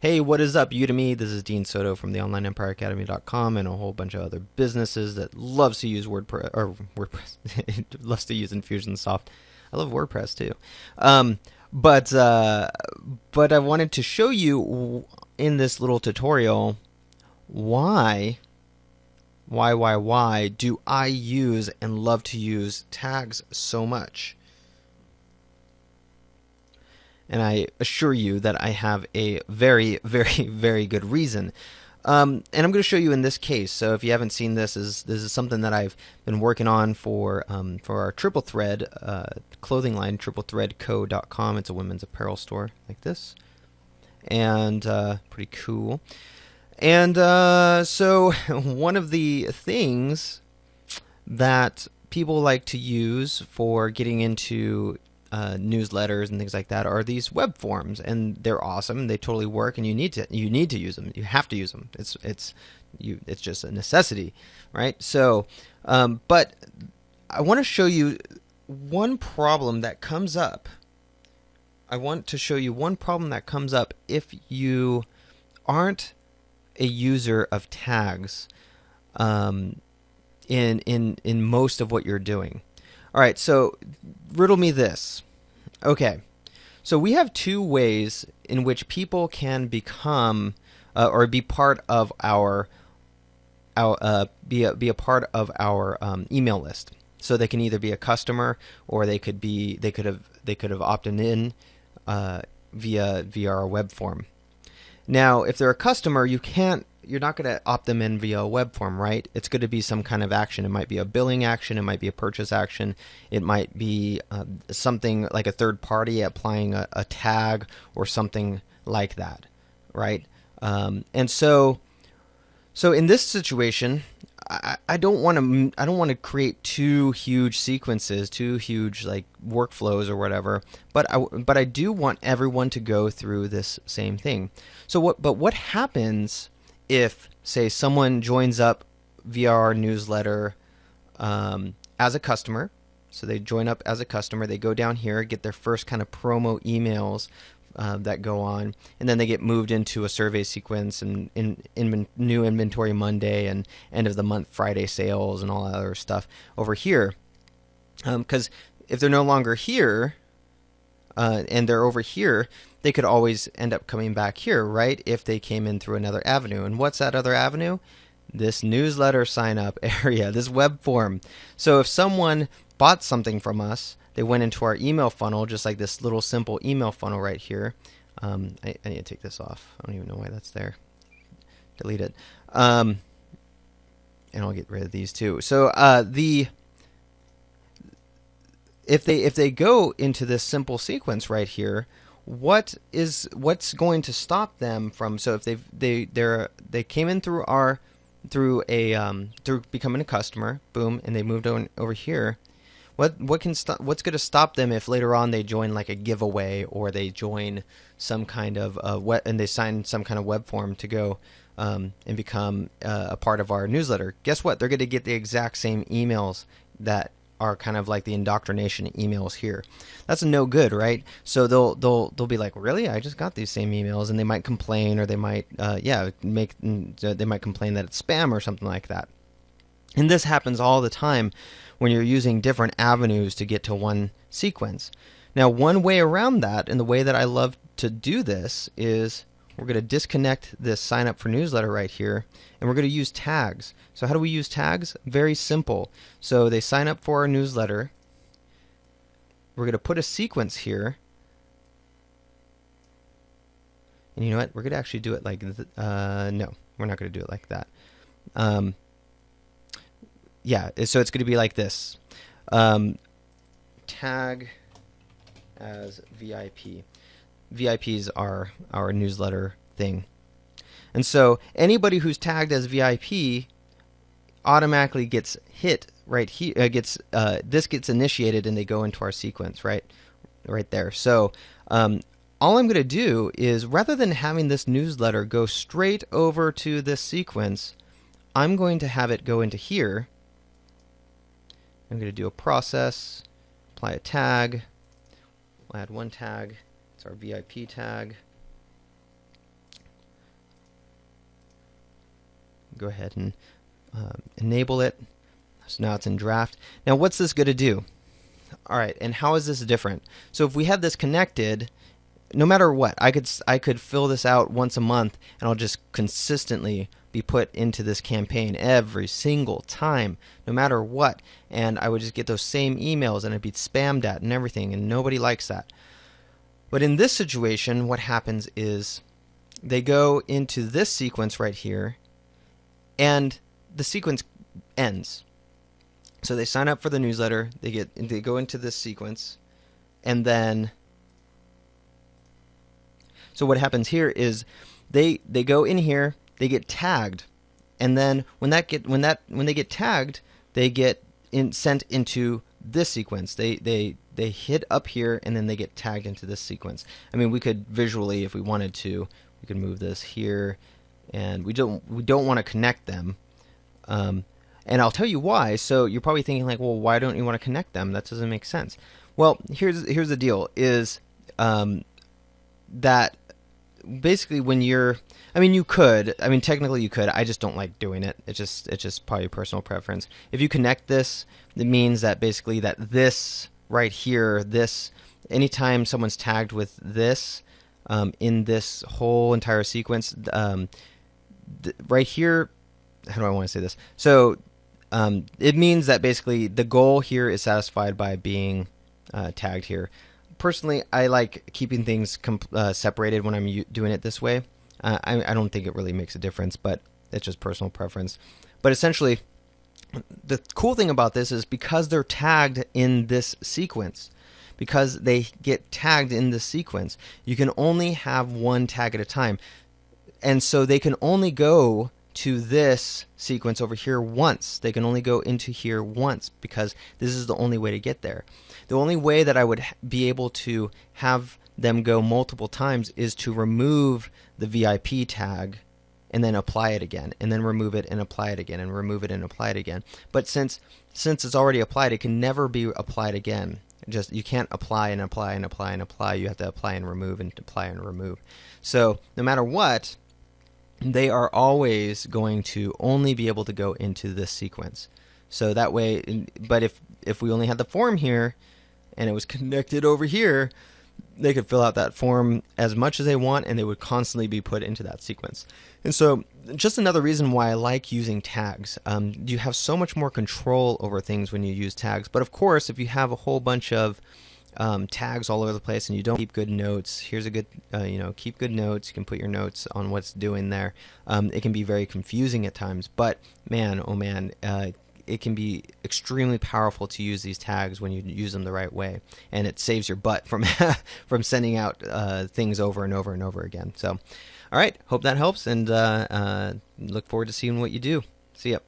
Hey, what is up, Udemy? This is Dean Soto from the OnlineEmpireAcademy.com and a whole bunch of other businesses that loves to use WordPress, loves to use Infusionsoft. I love WordPress too, but I wanted to show you in this little tutorial why do I use and love to use tags so much. And I assure you that I have a very, very, very good reason. And I'm going to show you in this case. So if you haven't seen this, this is something that I've been working on for our Triple Thread clothing line, triplethreadco.com. It's a women's apparel store like this, and pretty cool. And so one of the things that people like to use for getting into newsletters and things like that are these web forms, and they're awesome. They totally work, and you need to use them. You have to use them. It's just a necessity, right? So, but I want to show you one problem that comes up. I want to show you one problem that comes up if you aren't a user of tags in most of what you're doing. All right, so riddle me this. Okay, so we have two ways in which people can become or be part of our be a part of our email list. So they can either be a customer, or they could have opted in via our web form. Now, if they're a customer, you're not going to opt them in via a web form, right? It's going to be some kind of action. It might be a billing action. It might be a purchase action. It might be something like a third party applying a tag or something like that, right? And so in this situation, I don't want to create two huge sequences, two huge like workflows or whatever. But I do want everyone to go through this same thing. So what happens if, say, someone joins up via our newsletter as a customer? So they join up as a customer. They go down here, get their first kind of promo emails that go on, and then they get moved into a survey sequence and in new inventory Monday and end of the month Friday sales and all that other stuff over here. Because if they're no longer here and they're over here, they could always end up coming back here, right? If they came in through another avenue. And what's that other avenue? This newsletter sign up area, this web form. So if someone bought something from us, they went into our email funnel, just like this little simple email funnel right here. I need to take this off. I don't even know why that's there. Delete it. And I'll get rid of these too. So if they go into this simple sequence right here, what's going to stop them from? So if they came in through becoming a customer, boom, and they moved over here. What's going to stop them if later on they join like a giveaway, or they join some kind of and they sign some kind of web form to go and become a part of our newsletter? Guess what? They're going to get the exact same emails that are kind of like the indoctrination emails here. That's no good, right? So they'll be like, really? I just got these same emails, and they might complain, or they might they might complain that it's spam or something like that. And this happens all the time when you're using different avenues to get to one sequence. Now, one way around that, and the way that I love to do this, is we're going to disconnect this sign up for newsletter right here, and we're going to use tags. So how do we use tags? Very simple. So they sign up for our newsletter. We're going to put a sequence here. And you know what? We're going to actually do it like, no, we're not going to do it like that. Yeah, so it's going to be like this. Tag as VIP. VIPs are our newsletter thing. And so anybody who's tagged as VIP automatically gets hit right here. This gets initiated, and they go into our sequence right there. So all I'm going to do is, rather than having this newsletter go straight over to this sequence, I'm going to have it go into here. I'm going to do a process, apply a tag. We'll add one tag. It's our VIP tag. go ahead and enable it. So now it's in draft. Now what's this going to do? All right, and how is this different? So if we had this connected, no matter what, I could fill this out once a month, and I'll just consistently be put into this campaign every single time, no matter what, and I would just get those same emails, and I'd be spammed at and everything, and nobody likes that. But in this situation, what happens is they go into this sequence right here, and the sequence ends. So they sign up for the newsletter, they go into this sequence, and then so what happens here is they go in here, they get tagged, and then when they get tagged, they get sent into this sequence. They hit up here, and then they get tagged into this sequence. I mean, we could visually, if we wanted to, we could move this here, and we don't want to connect them. And I'll tell you why. So you're probably thinking like, well, why don't you want to connect them? That doesn't make sense. Well, here's the deal: is that basically when you're, I mean, technically you could. I just don't like doing it. It's just probably personal preference. If you connect this, it means that basically that this right here, this, anytime someone's tagged with this in this whole entire sequence, right here, how do I want to say this? So it means that basically the goal here is satisfied by being tagged here. Personally, I like keeping things separated when I'm doing it this way. I don't think it really makes a difference, but it's just personal preference. But essentially, the cool thing about this is because they're tagged in this sequence, because they get tagged in this sequence, you can only have one tag at a time. And so they can only go to this sequence over here once. They can only go into here once because this is the only way to get there. The only way that I would be able to have them go multiple times is to remove the VIP tag and then apply it again, and then remove it and apply it again, and remove it and apply it again. But since it's already applied, it can never be applied again. You can't apply and apply and apply and apply. You have to apply and remove and apply and remove. So no matter what, they are always going to only be able to go into this sequence. So that way, but if we only had the form here and it was connected over here, they could fill out that form as much as they want, and they would constantly be put into that sequence. And so just another reason why I like using tags. You have so much more control over things when you use tags. But of course, if you have a whole bunch of tags all over the place and you don't keep good notes, here's a good, keep good notes. You can put your notes on what's doing there. It can be very confusing at times, but man, oh man, it can be extremely powerful to use these tags when you use them the right way, and it saves your butt from from sending out things over and over and over again. So, all right, hope that helps, and look forward to seeing what you do. See ya.